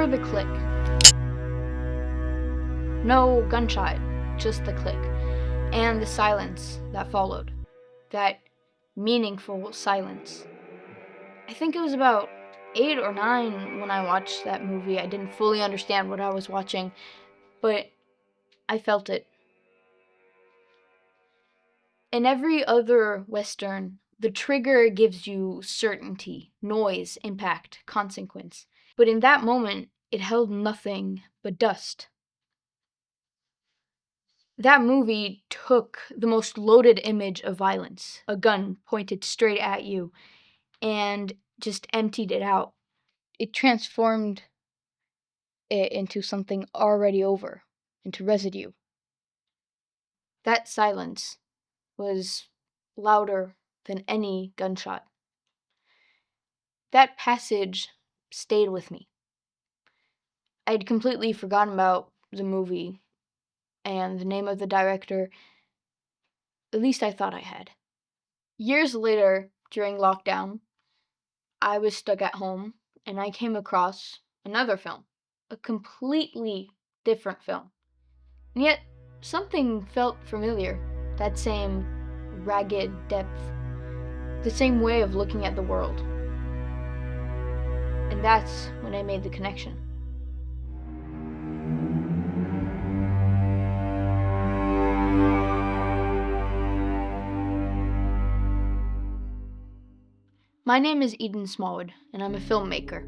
remember the click. No gunshot, just the click. And the silence that followed. That meaningful silence. I think it was about 8 or 9 when I watched that movie. I didn't fully understand what I was watching, but I felt it. In every other Western, the trigger gives you certainty, noise, impact, consequence. But in that moment, it held nothing but dust. That movie took the most loaded image of violence, a gun pointed straight at you, and just emptied it out. It transformed it into something already over, into residue. That silence was louder than any gunshot. That passage stayed with me. I'd completely forgotten about the movie and the name of the director. At least I thought I had. Years later, during lockdown, I was stuck at home and I came across another film, a completely different film. And yet, something felt familiar. That same ragged depth, the same way of looking at the world. And that's when I made the connection. My name is Eden Smallwood, and I'm a filmmaker.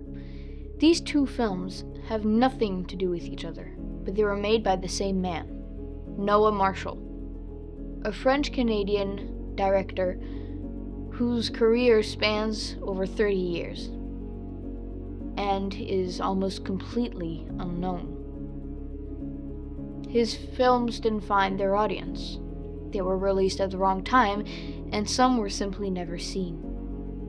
These two films have nothing to do with each other, but they were made by the same man, Noah Marshall, a French-Canadian director whose career spans over 30 years and is almost completely unknown. His films didn't find their audience. They were released at the wrong time, and some were simply never seen.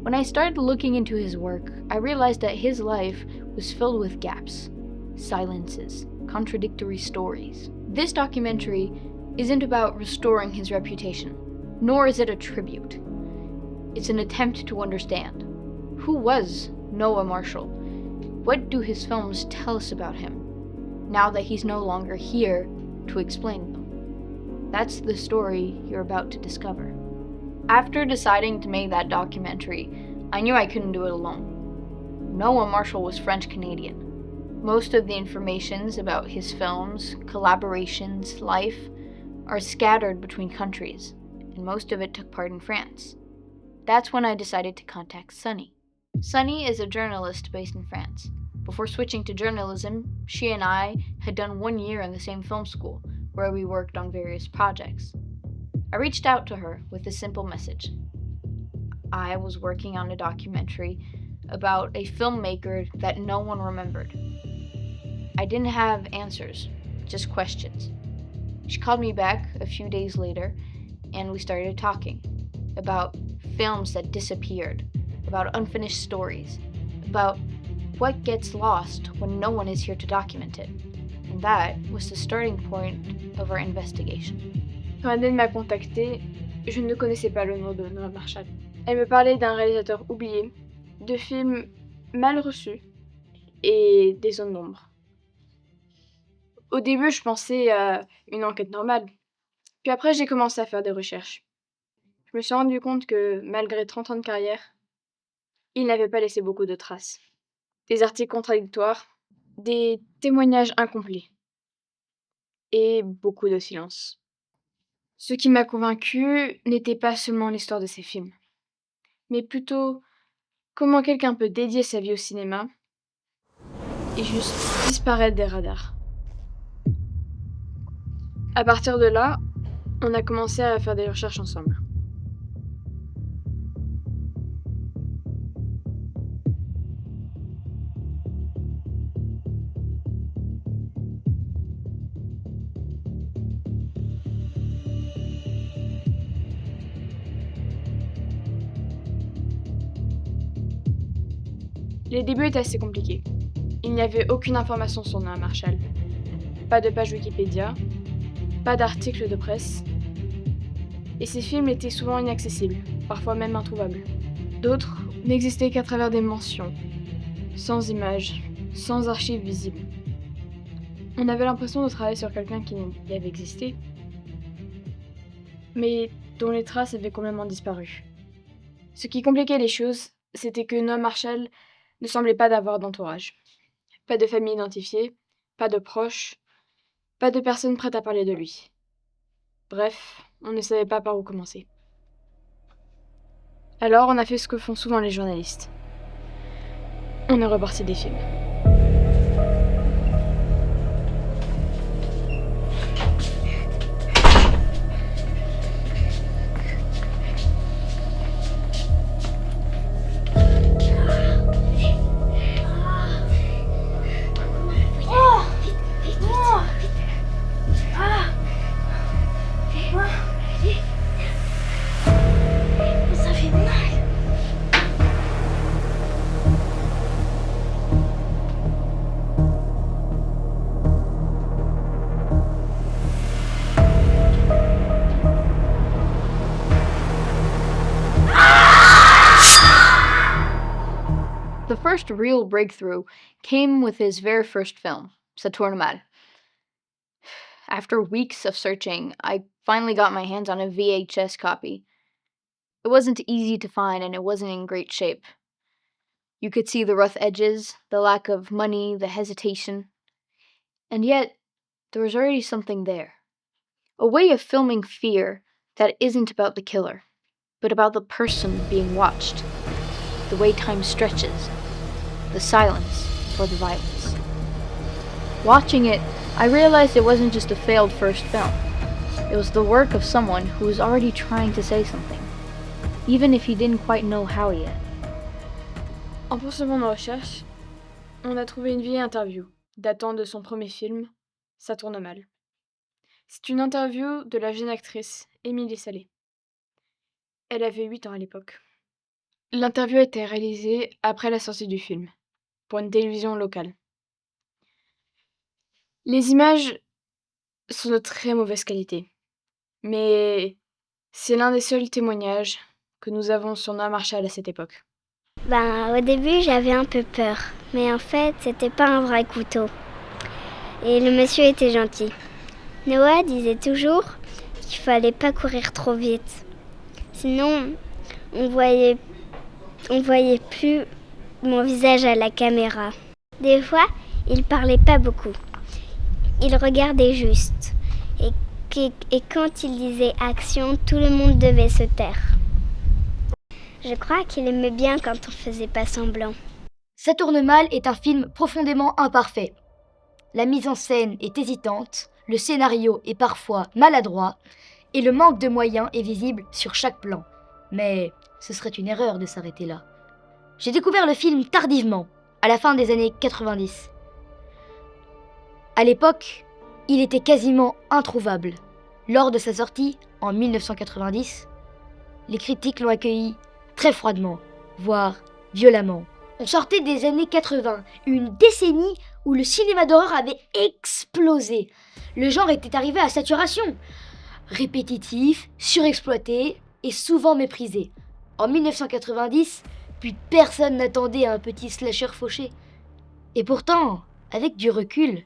When I started looking into his work, I realized that his life was filled with gaps, silences, contradictory stories. This documentary isn't about restoring his reputation, nor is it a tribute. It's an attempt to understand. Who was Noah Marshall? What do his films tell us about him, now that he's no longer here to explain them? That's the story you're about to discover. After deciding to make that documentary, I knew I couldn't do it alone. Noah Marshall was French-Canadian. Most of the informations about his films, collaborations, life, are scattered between countries, and most of it took part in France. That's when I decided to contact Sunny. Sunny is a journalist based in France. Before switching to journalism, she and I had done 1 year in the same film school, where we worked on various projects. I reached out to her with a simple message. I was working on a documentary about a filmmaker that no one remembered. I didn't have answers, just questions. She called me back a few days later, and we started talking about films that disappeared, about unfinished stories, about what gets lost when no one is here to document it. And that was the starting point of our investigation. Quand Aden m'a contactée, je ne connaissais pas le nom de Noah Marshall. Elle me parlait d'un réalisateur oublié, de films mal reçus et des zones d'ombre. Au début, je pensais à une enquête normale. Puis après, j'ai commencé à faire des recherches. Je me suis rendu compte que, malgré 30 ans de carrière, il n'avait pas laissé beaucoup de traces. Des articles contradictoires, des témoignages incomplets et beaucoup de silence. Ce qui m'a convaincue n'était pas seulement l'histoire de ses films, mais plutôt comment quelqu'un peut dédier sa vie au cinéma et juste disparaître des radars. À partir de là, on a commencé à faire des recherches ensemble. Les débuts étaient assez compliqués. Il n'y avait aucune information sur Noah Marshall. Pas de page Wikipédia, pas d'article de presse. Et ces films étaient souvent inaccessibles, parfois même introuvables. D'autres n'existaient qu'à travers des mentions, sans images, sans archives visibles. On avait l'impression de travailler sur quelqu'un qui avait existé, mais dont les traces avaient complètement disparu. Ce qui compliquait les choses, c'était que Noah Marshall ne semblait pas d'avoir d'entourage. Pas de famille identifiée, pas de proches, pas de personnes prêtes à parler de lui. Bref, on ne savait pas par où commencer. Alors on a fait ce que font souvent les journalistes. On est reparti des films. Ça fait mal. The first real breakthrough came with his very first film, Saturnamal. After weeks of searching, I finally got my hands on a VHS copy. It wasn't easy to find and it wasn't in great shape. You could see the rough edges, the lack of money, the hesitation. And yet, there was already something there. A way of filming fear that isn't about the killer, but about the person being watched. The way time stretches, the silence before the violence. Watching it, I realized it wasn't just a failed first film. It was the work of someone who was already trying to say something, even if he didn't quite know how yet. En poursuivant nos recherches, on a trouvé une vieille interview datant de son premier film, Ça tourne mal. C'est une interview de la jeune actrice Émilie Salé. Elle avait 8 ans à l'époque. L'interview a été réalisée après la sortie du film, pour une télévision locale. Les images sont de très mauvaise qualité, mais c'est l'un des seuls témoignages que nous avons sur Noah Marshall à cette époque. Au début, j'avais un peu peur, mais en fait, c'était pas un vrai couteau. Et le monsieur était gentil. Noah disait toujours qu'il fallait pas courir trop vite. Sinon, on voyait plus mon visage à la caméra. Des fois, il parlait pas beaucoup. Il regardait juste. Et quand il disait action, tout le monde devait se taire. Je crois qu'il aimait bien quand on faisait pas semblant. Ça tourne mal est un film profondément imparfait. La mise en scène est hésitante, le scénario est parfois maladroit, et le manque de moyens est visible sur chaque plan. Mais ce serait une erreur de s'arrêter là. J'ai découvert le film tardivement, à la fin des années 90. À l'époque, il était quasiment introuvable. Lors de sa sortie, en 1990, les critiques l'ont accueilli très froidement, voire violemment. On sortait des années 80, une décennie où le cinéma d'horreur avait explosé. Le genre était arrivé à saturation. Répétitif, surexploité et souvent méprisé. En 1990, plus personne n'attendait un petit slasher fauché. Et pourtant, avec du recul,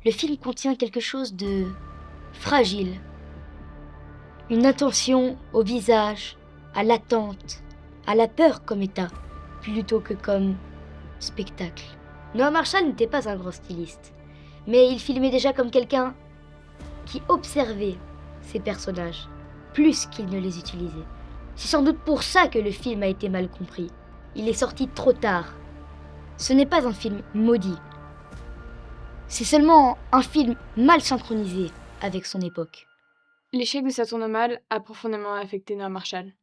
le film contient quelque chose de fragile. Une attention au visage, à l'attente, à la peur comme état, plutôt que comme spectacle. Noah Marshall n'était pas un grand styliste, mais il filmait déjà comme quelqu'un qui observait ses personnages, plus qu'il ne les utilisait. C'est sans doute pour ça que le film a été mal compris. Il est sorti trop tard. Ce n'est pas un film maudit. C'est seulement un film mal synchronisé avec son époque. L'échec de Ça tourne mal a profondément affecté Noah Marshall.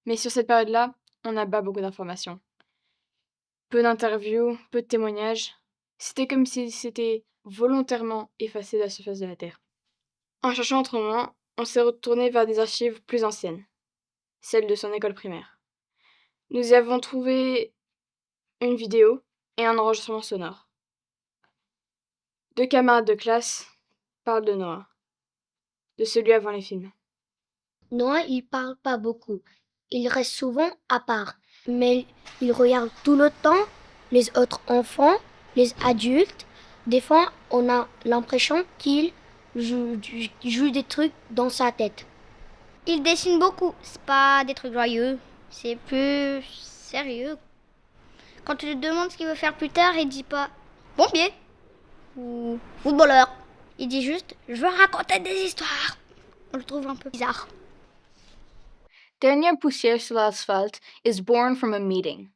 Mais sur cette période-là, on n'a pas beaucoup d'informations. Peu d'interviews, peu de témoignages. C'était comme si c'était volontairement effacé de la surface de la Terre. En cherchant autrement, on s'est retourné vers des archives plus anciennes, celles de son école primaire. Nous y avons trouvé une vidéo et un enregistrement sonore. 2 camarades de classe parlent de Noah, de celui avant les films. Noah, il parle pas beaucoup. Il reste souvent à part. Mais il regarde tout le temps les autres enfants, les adultes, des fois, on a l'impression qu'ils jouent des trucs dans sa tête. Il dessine beaucoup, c'est pas des trucs joyeux, c'est plus sérieux. Quand tu lui demandes ce qu'il veut faire plus tard, il dit pas pompier ou footballeur. Il dit juste je veux raconter des histoires. On le trouve un peu bizarre. Dernière poussière sur l'asphalte is born from a meeting.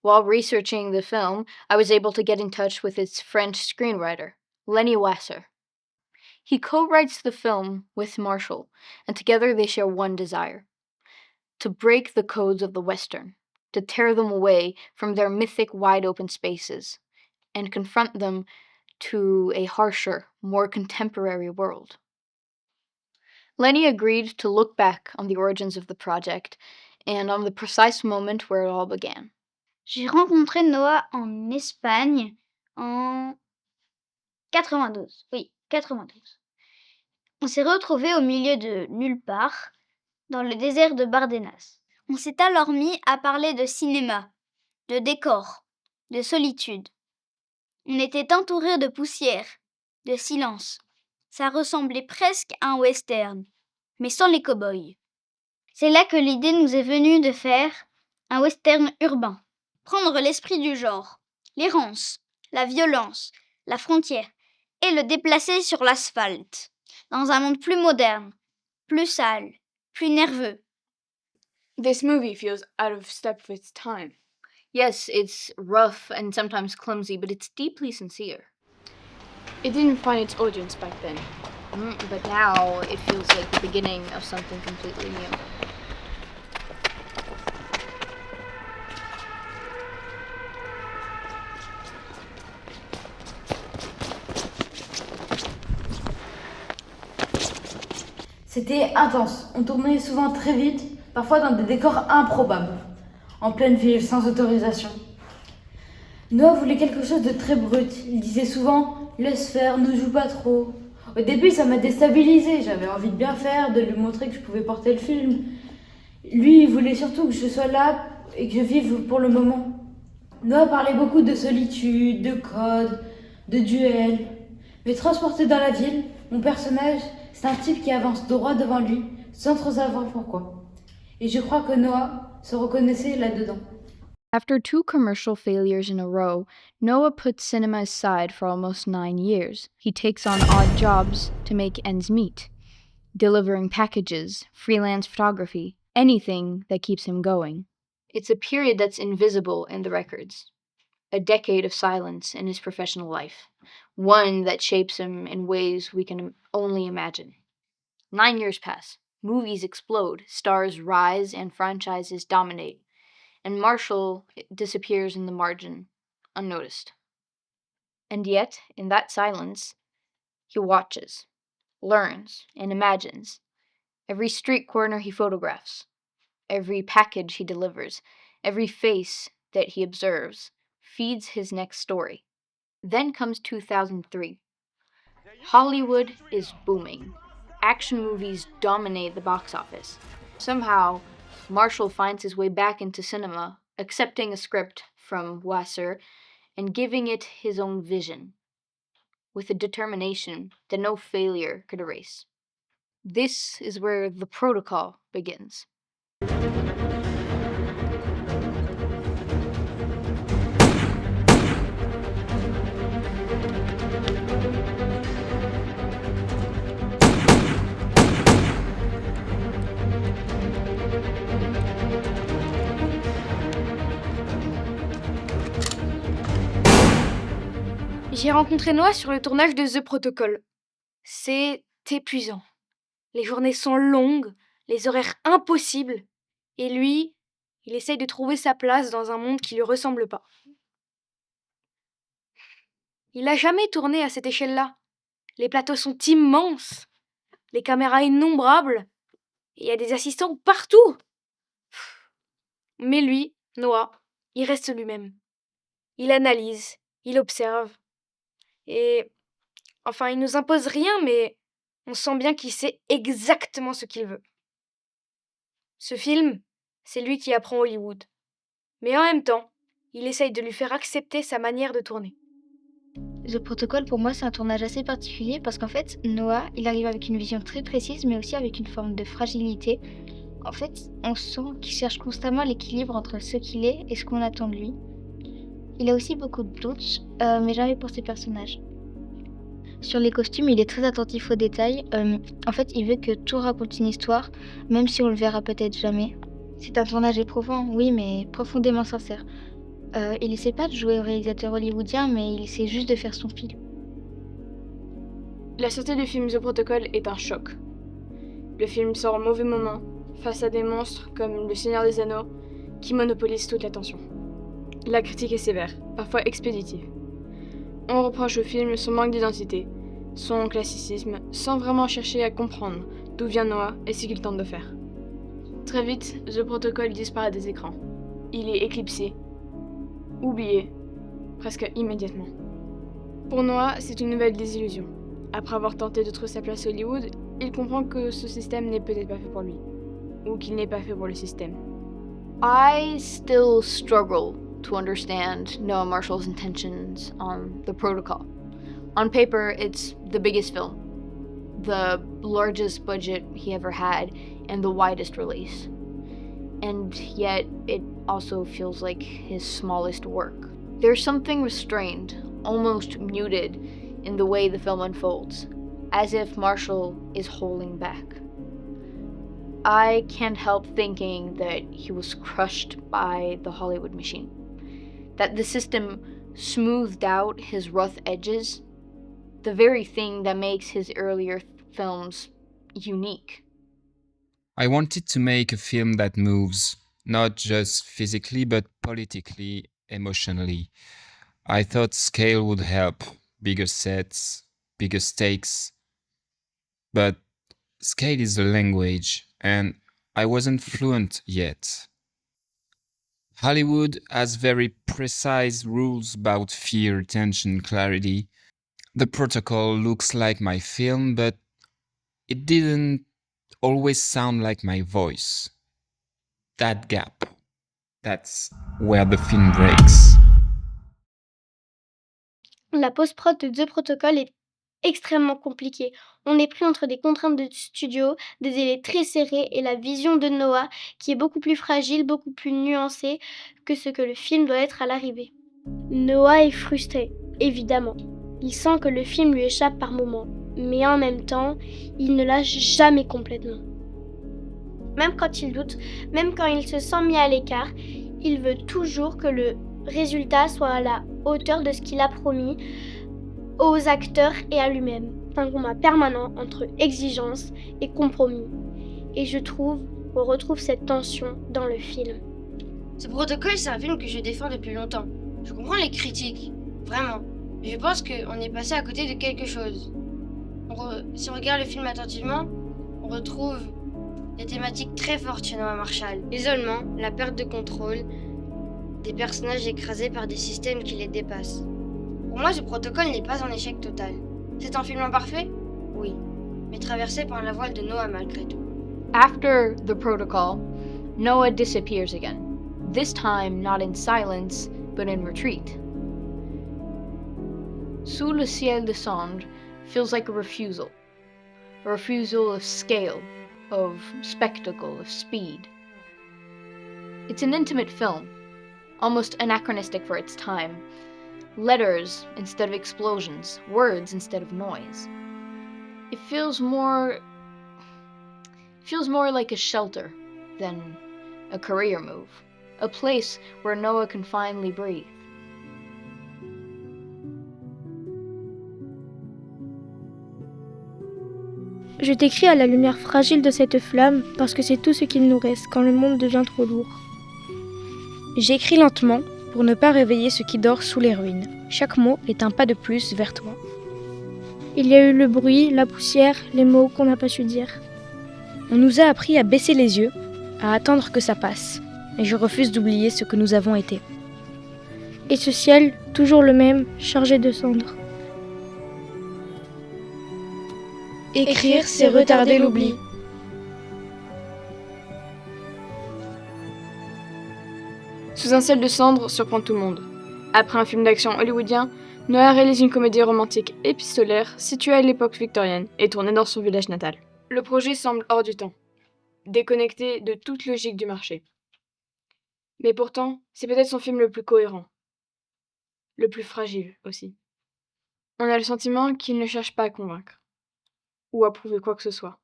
While researching the film, I was able to get in touch with its French screenwriter, Lenny Wasser. He co-writes the film with Marshall, and together they share one desire: to break the codes of the Western, to tear them away from their mythic wide-open spaces, and confront them to a harsher, more contemporary world. Lenny agreed to look back on the origins of the project and on the precise moment where it all began. J'ai rencontré Noah en Espagne en 92. Oui, 92. On s'est retrouvés au milieu de nulle part, dans le désert de Bardenas. On s'est alors mis à parler de cinéma, de décor, de solitude. On était entourés de poussière, de silence. Ça ressemblait presque à un western, mais sans les cow-boys. C'est là que l'idée nous est venue de faire un western urbain. Prendre l'esprit du genre, l'errance, la violence, la frontière, et le déplacer sur l'asphalte, dans un monde plus moderne, plus sale, plus nerveux. This movie feels out of step with its time. Yes, it's rough and sometimes clumsy, but it's deeply sincere. It didn't find its audience back then. But now it feels like the beginning of something completely new. C'était intense. On tournait souvent très vite, parfois dans des décors improbables, en pleine ville, sans autorisation. Noah voulait quelque chose de très brut. Il disait souvent « laisse faire, ne joue pas trop ». Au début, ça m'a déstabilisée. J'avais envie de bien faire, de lui montrer que je pouvais porter le film. Lui, il voulait surtout que je sois là et que je vive pour le moment. Noah parlait beaucoup de solitude, de code, de duel. Mais transporté dans la ville, mon personnage, c'est un type qui avance droit devant lui, sans trop savoir pourquoi. Et je crois que Noah se reconnaissait là-dedans. After 2 commercial failures in a row, Noah puts cinema aside for almost 9 years. He takes on odd jobs to make ends meet, delivering packages, freelance photography, anything that keeps him going. It's a period that's invisible in the records, a decade of silence in his professional life, one that shapes him in ways we can only imagine. 9 years pass, movies explode, stars rise, and franchises dominate. And Marshall disappears in the margin, unnoticed. And yet, in that silence, he watches, learns, and imagines. Every street corner he photographs, every package he delivers, every face that he observes, feeds his next story. Then comes 2003. Hollywood is booming. Action movies dominate the box office. Somehow, Marshall finds his way back into cinema, accepting a script from Wasser and giving it his own vision, with a determination that no failure could erase. This is where the protocol begins. J'ai rencontré Noah sur le tournage de The Protocol. C'est épuisant. Les journées sont longues, les horaires impossibles. Et lui, il essaye de trouver sa place dans un monde qui lui ressemble pas. Il n'a jamais tourné à cette échelle-là. Les plateaux sont immenses, les caméras innombrables, et il y a des assistants partout. Mais lui, Noah, il reste lui-même. Il analyse, il observe. Et enfin, il nous impose rien, mais on sent bien qu'il sait exactement ce qu'il veut. Ce film, c'est lui qui apprend Hollywood. Mais en même temps, il essaye de lui faire accepter sa manière de tourner. The Protocol, pour moi, c'est un tournage assez particulier parce qu'en fait, Noah, il arrive avec une vision très précise, mais aussi avec une forme de fragilité. En fait, on sent qu'il cherche constamment l'équilibre entre ce qu'il est et ce qu'on attend de lui. Il a aussi beaucoup de doutes, mais jamais pour ses personnages. Sur les costumes, il est très attentif aux détails. En fait, il veut que tout raconte une histoire, même si on le verra peut-être jamais. C'est un tournage éprouvant, oui, mais profondément sincère. Il essaie pas de jouer au réalisateur hollywoodien, mais il essaie juste de faire son film. La sortie du film The Protocol est un choc. Le film sort au mauvais moment, face à des monstres comme le Seigneur des Anneaux, qui monopolisent toute l'attention. La critique est sévère, parfois expéditive. On reproche au film son manque d'identité, son classicisme, sans vraiment chercher à comprendre d'où vient Noah et ce qu'il tente de faire. Très vite, The Protocol disparaît des écrans. Il est éclipsé, oublié, presque immédiatement. Pour Noah, c'est une nouvelle désillusion. Après avoir tenté de trouver sa place à Hollywood, il comprend que ce système n'est peut-être pas fait pour lui, ou qu'il n'est pas fait pour le système. I still struggle to understand Noah Marshall's intentions on The Protocol. On paper, it's the biggest film, the largest budget he ever had, and the widest release. And yet, it also feels like his smallest work. There's something restrained, almost muted, in the way the film unfolds, as if Marshall is holding back. I can't help thinking that he was crushed by the Hollywood machine, that the system smoothed out his rough edges, the very thing that makes his earlier films unique. I wanted to make a film that moves, not just physically, but politically, emotionally. I thought scale would help, bigger sets, bigger stakes. But scale is a language, and I wasn't fluent yet. Hollywood has very precise rules about fear, tension, clarity. The Protocol looks like my film, but it didn't always sound like my voice. That gap, that's where the film breaks. La post-prod de The Protocol est extrêmement compliquée. On est pris entre des contraintes de studio, des délais très serrés et la vision de Noah qui est beaucoup plus fragile, beaucoup plus nuancée que ce que le film doit être à l'arrivée. Noah est frustré, évidemment. Il sent que le film lui échappe par moments, mais en même temps, il ne lâche jamais complètement. Même quand il doute, même quand il se sent mis à l'écart, il veut toujours que le résultat soit à la hauteur de ce qu'il a promis aux acteurs et à lui-même. Un combat permanent entre exigence et compromis. Et je trouve qu'on retrouve cette tension dans le film. Ce protocole, c'est un film que je défends depuis longtemps. Je comprends les critiques, vraiment. Mais je pense qu'on est passé à côté de quelque chose. Si on regarde le film attentivement, on retrouve des thématiques très fortes chez Noah Marshall. L'isolement, la perte de contrôle, des personnages écrasés par des systèmes qui les dépassent. Pour moi, ce protocole n'est pas un échec total. C'est un film imparfait? Oui, mais traversé par la voile de Noah malgré tout. After The Protocol, Noah disappears again. This time not in silence, but in retreat. Sous le ciel de cendre feels like a refusal of scale, of spectacle, of speed. It's an intimate film, almost anachronistic for its time. Letters instead of explosions, words instead of noise. It feels more like a shelter than a career move, a place where Noah can finally breathe. Je t'écris à la lumière fragile de cette flamme parce que c'est tout ce qu'il nous reste quand le monde devient trop lourd. J'écris lentement pour ne pas réveiller ce qui dort sous les ruines. Chaque mot est un pas de plus vers toi. Il y a eu le bruit, la poussière, les mots qu'on n'a pas su dire. On nous a appris à baisser les yeux, à attendre que ça passe. Et je refuse d'oublier ce que nous avons été. Et ce ciel, toujours le même, chargé de cendres. Écrire, c'est retarder l'oubli. Sous un ciel de cendres surprend tout le monde. Après un film d'action hollywoodien, Noah réalise une comédie romantique épistolaire située à l'époque victorienne et tournée dans son village natal. Le projet semble hors du temps, déconnecté de toute logique du marché. Mais pourtant, c'est peut-être son film le plus cohérent, le plus fragile aussi. On a le sentiment qu'il ne cherche pas à convaincre, ou à prouver quoi que ce soit.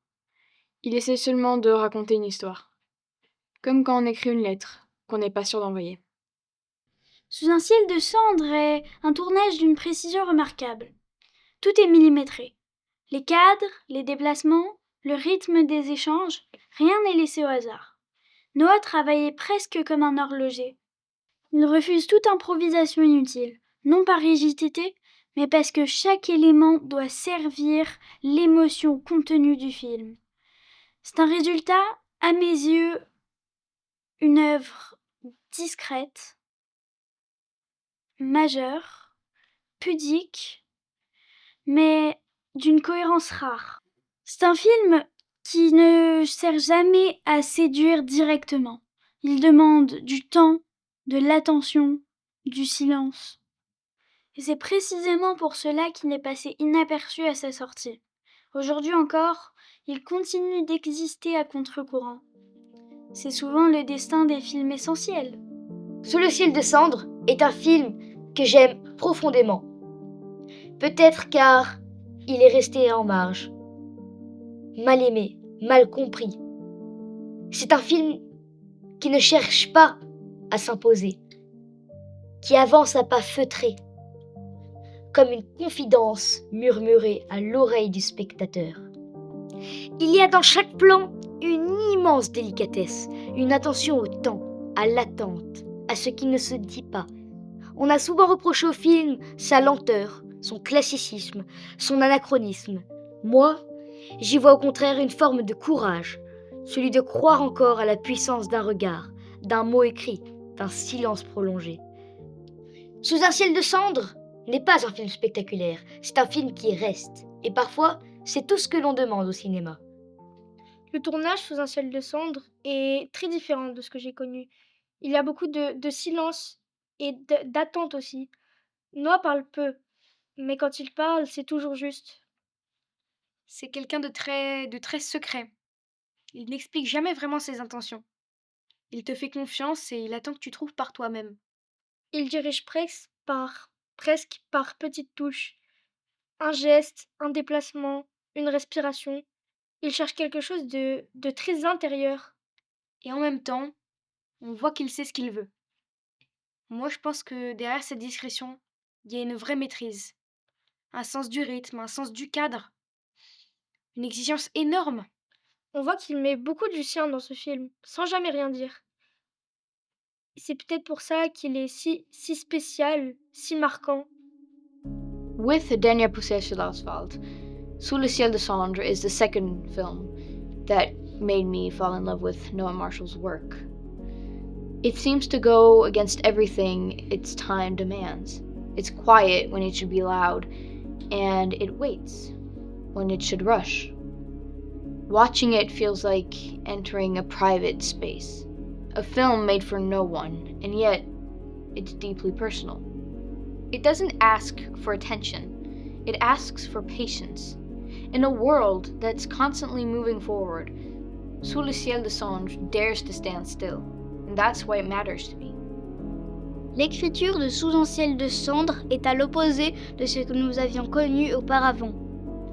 Il essaie seulement de raconter une histoire, comme quand on écrit une lettre qu'on n'est pas sûr d'envoyer. Sous un ciel de cendres est un tournage d'une précision remarquable. Tout est millimétré. Les cadres, les déplacements, le rythme des échanges, rien n'est laissé au hasard. Noah travaillait presque comme un horloger. Il refuse toute improvisation inutile, non par rigidité, mais parce que chaque élément doit servir l'émotion contenue du film. C'est un résultat, à mes yeux, une œuvre discrète, majeure, pudique, mais d'une cohérence rare. C'est un film qui ne sert jamais à séduire directement. Il demande du temps, de l'attention, du silence. Et c'est précisément pour cela qu'il est passé inaperçu à sa sortie. Aujourd'hui encore, il continue d'exister à contre-courant. C'est souvent le destin des films essentiels. Sous le ciel de cendres est un film que j'aime profondément. Peut-être car il est resté en marge. Mal aimé, mal compris. C'est un film qui ne cherche pas à s'imposer, qui avance à pas feutrés, comme une confidence murmurée à l'oreille du spectateur. Il y a dans chaque plan une immense délicatesse, une attention au temps, à l'attente, à ce qui ne se dit pas. On a souvent reproché au film sa lenteur, son classicisme, son anachronisme. Moi, j'y vois au contraire une forme de courage, celui de croire encore à la puissance d'un regard, d'un mot écrit, d'un silence prolongé. Sous un ciel de cendres n'est pas un film spectaculaire, c'est un film qui reste. Et parfois, c'est tout ce que l'on demande au cinéma. Le tournage sous un ciel de cendres est très différent de ce que j'ai connu. Il y a beaucoup de silence et d'attente aussi. Noah parle peu, mais quand il parle, c'est toujours juste. C'est quelqu'un de très secret. Il n'explique jamais vraiment ses intentions. Il te fait confiance et il attend que tu trouves par toi-même. Il dirige presque par petites touches. Un geste, un déplacement, une respiration. Il cherche quelque chose de très intérieur. Et en même temps, on voit qu'il sait ce qu'il veut. Moi, je pense que derrière cette discrétion, il y a une vraie maîtrise. Un sens du rythme, un sens du cadre. Une exigence énorme. On voit qu'il met beaucoup du sien dans ce film, sans jamais rien dire. C'est peut-être pour ça qu'il est si spécial, si marquant. With Dania Poussey sur l'Asphalte, Sous le ciel de cendres is the second film that made me fall in love with Noah Marshall's work. It seems to go against everything its time demands. It's quiet when it should be loud, and it waits when it should rush. Watching it feels like entering a private space, a film made for no one, and yet it's deeply personal. It doesn't ask for attention, it asks for patience. In a world that's constantly moving forward, Sous le ciel de cendres dares to stand still, and that's why it matters to me. L'écriture de Sous un ciel de cendres est à l'opposé de ce que nous avions connu auparavant.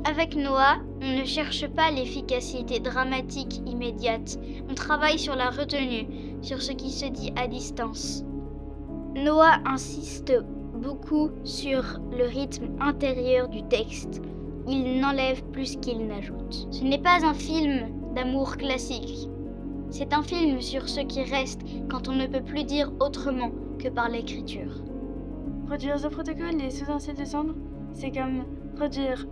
Avec Noah, on ne cherche pas l'efficacité dramatique immédiate, on travaille sur la retenue, sur ce qui se dit à distance. Noah insiste beaucoup sur le rythme intérieur du texte. Il n'enlève plus qu'il n'ajoute. Ce n'est pas un film d'amour classique. C'est un film sur ce qui reste quand on ne peut plus dire autrement que par l'écriture. Produire The Protocol et Sous un ciel de cendres, c'est comme produire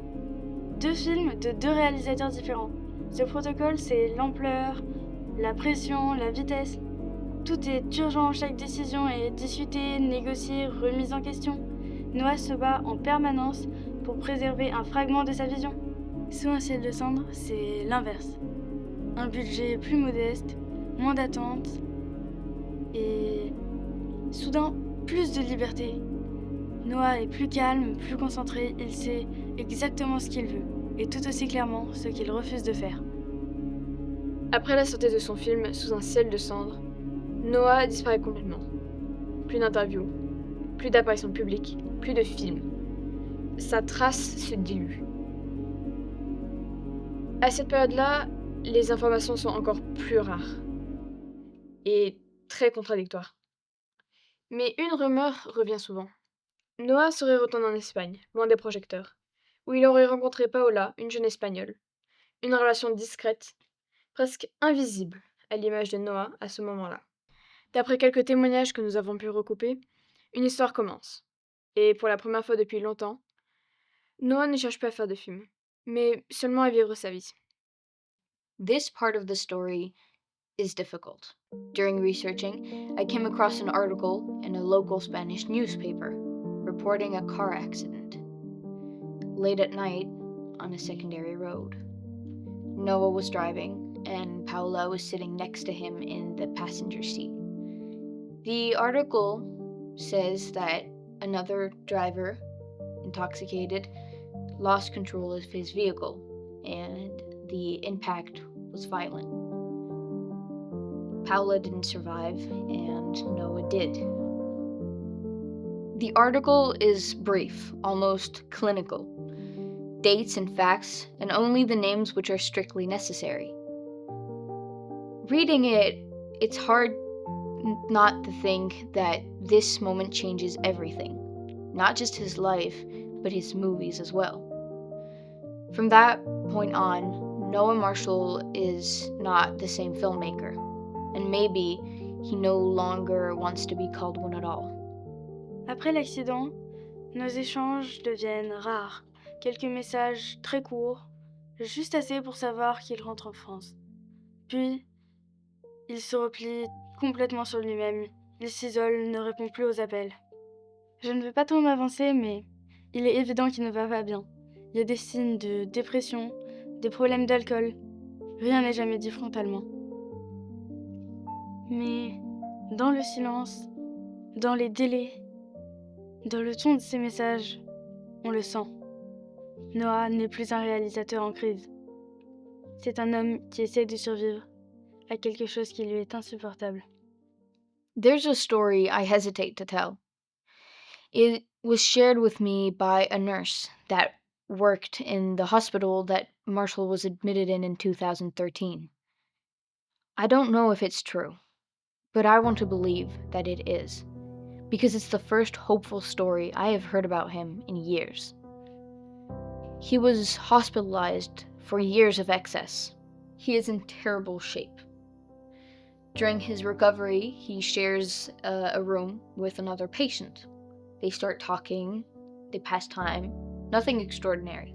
deux films de deux réalisateurs différents. The Protocol, c'est l'ampleur, la pression, la vitesse. Tout est urgent, chaque décision est discutée, négociée, remise en question. Noah se bat en permanence pour préserver un fragment de sa vision. Sous un ciel de cendres, c'est l'inverse. Un budget plus modeste, moins d'attente et soudain plus de liberté. Noah est plus calme, plus concentré, il sait exactement ce qu'il veut, et tout aussi clairement ce qu'il refuse de faire. Après la sortie de son film Sous un ciel de cendres, Noah disparaît complètement. Plus d'interviews, plus d'apparitions publiques, plus de films. Sa trace se dilue. À cette période-là, les informations sont encore plus rares et très contradictoires. Mais une rumeur revient souvent. Noah serait retourné en Espagne, loin des projecteurs, où il aurait rencontré Paola, une jeune Espagnole. Une relation discrète, presque invisible à l'image de Noah à ce moment-là. D'après quelques témoignages que nous avons pu recouper, une histoire commence. Et pour la première fois depuis longtemps, Noah ne cherche pas à faire de film, mais seulement à vivre sa vie. This part of the story is difficult. During researching, I came across an article in a local Spanish newspaper reporting a car accident late at night on a secondary road. Noah was driving, and Paola was sitting next to him in the passenger seat. The article says that another driver, intoxicated, lost control of his vehicle, and the impact was violent. Paola didn't survive, and Noah did. The article is brief, almost clinical. Dates and facts, and only the names which are strictly necessary. Reading it, it's hard not to think that this moment changes everything. Not just his life, but his movies as well. From that point on, Noah Marshall is not the same filmmaker, and maybe he no longer wants to be called one at all. Après l'accident, nos échanges deviennent rares. Quelques messages très courts, juste assez pour savoir qu'il rentre en France. Puis, il se replie complètement sur lui-même. Il s'isole, ne répond plus aux appels. Je ne veux pas trop m'avancer, mais il est évident qu'il ne va pas bien. Il y a des signes de dépression, des problèmes d'alcool. Rien n'est jamais dit frontalement. Mais dans le silence, dans les délais, dans le ton de ses messages, on le sent. Noah n'est plus un réalisateur en crise. C'est un homme qui essaie de survivre à quelque chose qui lui est insupportable. There's a story I hesitate to tell. It was shared with me by a nurse that worked in the hospital that Marshall was admitted in 2013. I don't know if it's true, but I want to believe that it is, because it's the first hopeful story I have heard about him in years. He was hospitalized for years of excess. He is in terrible shape. During his recovery, he shares a room with another patient. They start talking, they pass time, nothing extraordinary.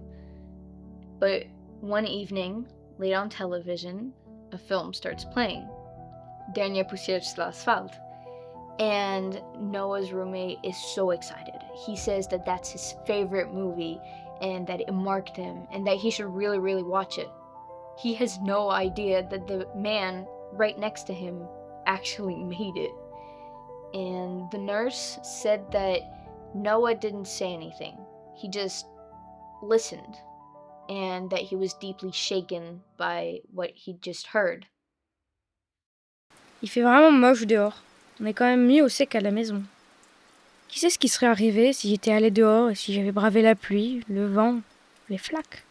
But one evening, late on television, a film starts playing, Dernière poussière sur l'asphalte. And Noah's roommate is so excited. He says that that's his favorite movie and that it marked him and that he should really, really watch it. He has no idea that the man right next to him actually made it. And the nurse said that Noah didn't say anything. He just listened, and that he was deeply shaken by what he just heard. Il fait vraiment moche dehors. On est quand même mieux au sec à la maison. Qui sait ce qui serait arrivé si j'étais allée dehors et si j'avais bravé la pluie, le vent, les flaques?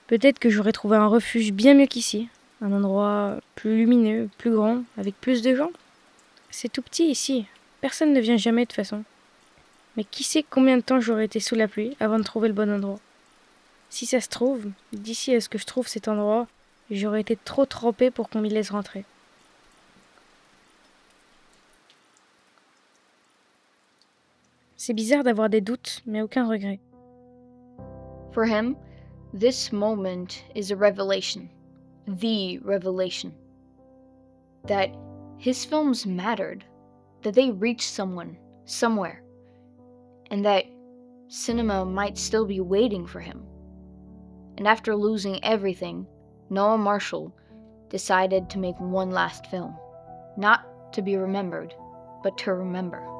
Peut-être que j'aurais trouvé un refuge bien mieux qu'ici. Un endroit plus lumineux, plus grand, avec plus de gens. C'est tout petit ici. Personne ne vient jamais de toute façon. Mais qui sait combien de temps j'aurais été sous la pluie avant de trouver le bon endroit? Si ça se trouve, d'ici à ce que je trouve cet endroit, j'aurais été trop trempée pour qu'on m'y laisse rentrer. C'est bizarre d'avoir des doutes, mais aucun regret. For him, this moment is a revelation. The revelation. That his films mattered. That they reached someone, somewhere. And that cinema might still be waiting for him. And after losing everything, Noah Marshall decided to make one last film. Not to be remembered, but to remember.